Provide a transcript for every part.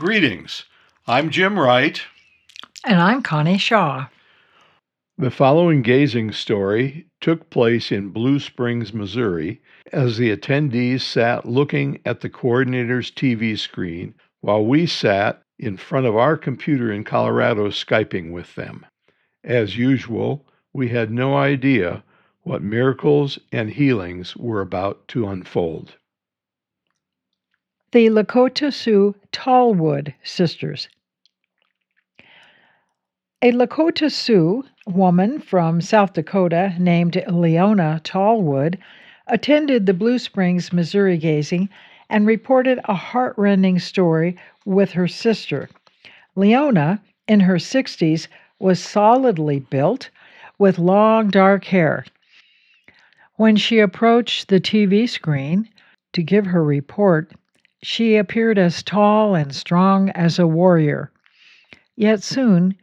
Greetings. I'm Jim Wright. And I'm Connie Shaw. The following gazing story took place in Blue Springs, Missouri, as the attendees sat looking at the coordinator's TV screen while we sat in front of our computer in Colorado Skyping with them. As usual, we had no idea what miracles and healings were about to unfold. The Lakota Sioux Tallwood sisters. A Lakota Sioux woman from South Dakota named Leona Tallwood attended the Blue Springs, Missouri gazing and reported a heartrending story with her sister. Leona, in her 60s, was solidly built with long dark hair. When she approached the TV screen to give her report, she appeared as tall and strong as a warrior. Yet soon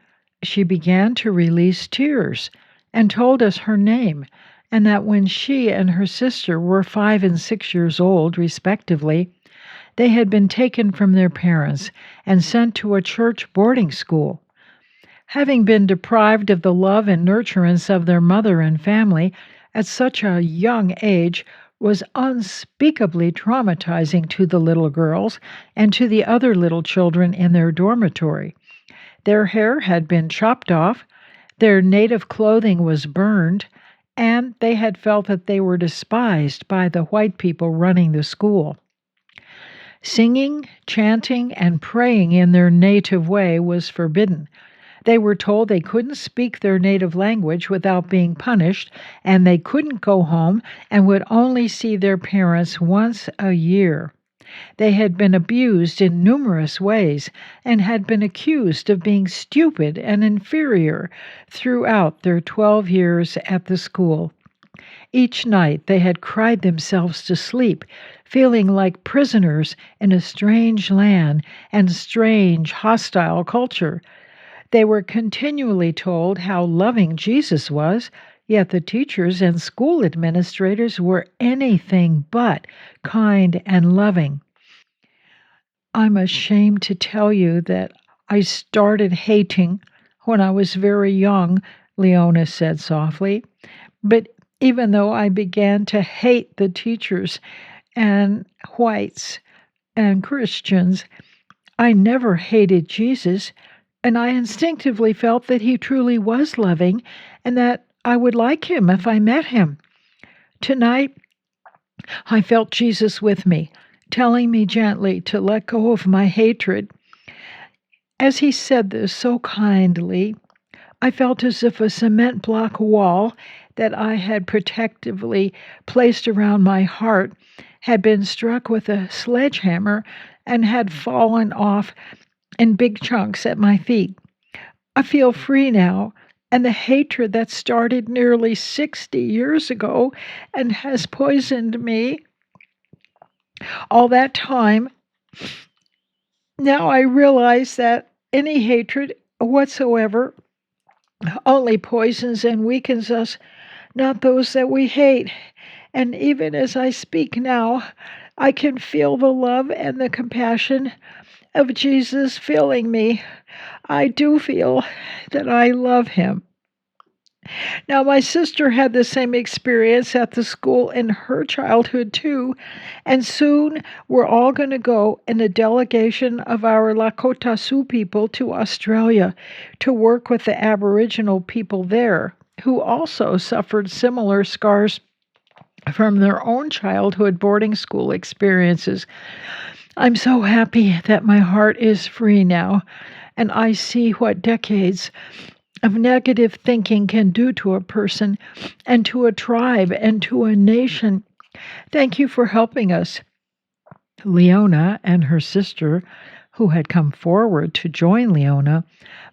she began to release tears and told us her name, and that when she and her sister were 5 and 6 years old, respectively, they had been taken from their parents and sent to a church boarding school. Having been deprived of the love and nurturance of their mother and family at such a young age was unspeakably traumatizing to the little girls and to the other little children in their dormitory. Their hair had been chopped off, their native clothing was burned, and they had felt that they were despised by the white people running the school. Singing, chanting, and praying in their native way was forbidden. They were told they couldn't speak their native language without being punished, and they couldn't go home and would only see their parents once a year. They had been abused in numerous ways and had been accused of being stupid and inferior throughout their 12 years at the school. Each night they had cried themselves to sleep, feeling like prisoners in a strange land and strange, hostile culture. They were continually told how loving Jesus was, yet the teachers and school administrators were anything but kind and loving. I'm ashamed to tell you that I started hating when I was very young, Leona said softly. But even though I began to hate the teachers and whites and Christians, I never hated Jesus. And I instinctively felt that he truly was loving and that I would like him if I met him. Tonight, I felt Jesus with me, telling me gently to let go of my hatred. As he said this so kindly, I felt as if a cement block wall that I had protectively placed around my heart had been struck with a sledgehammer and had fallen off in big chunks at my feet. I feel free now, and the hatred that started nearly 60 years ago and has poisoned me all that time. Now I realize that any hatred whatsoever only poisons and weakens us, not those that we hate. And even as I speak now, I can feel the love and the compassion of Jesus filling me. I do feel that I love him. Now, my sister had the same experience at the school in her childhood, too, and soon we're all going to go in a delegation of our Lakota Sioux people to Australia to work with the Aboriginal people there, who also suffered similar scars from their own childhood boarding school experiences. I'm so happy that my heart is free now, and I see what decades of negative thinking can do to a person and to a tribe and to a nation. Thank you for helping us. Leona and her sister, who had come forward to join Leona,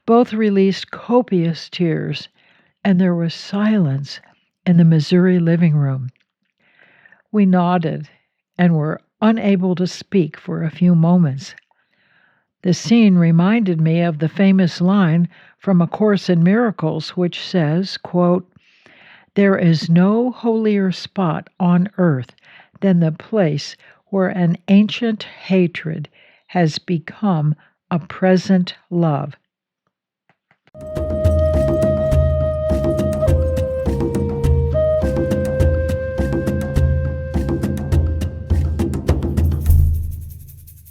both released copious tears, and there was silence in the Missouri living room. We nodded and were unable to speak for a few moments. The scene reminded me of the famous line from A Course in Miracles, which says, quote, "There is no holier spot on earth than the place where an ancient hatred has become a present love.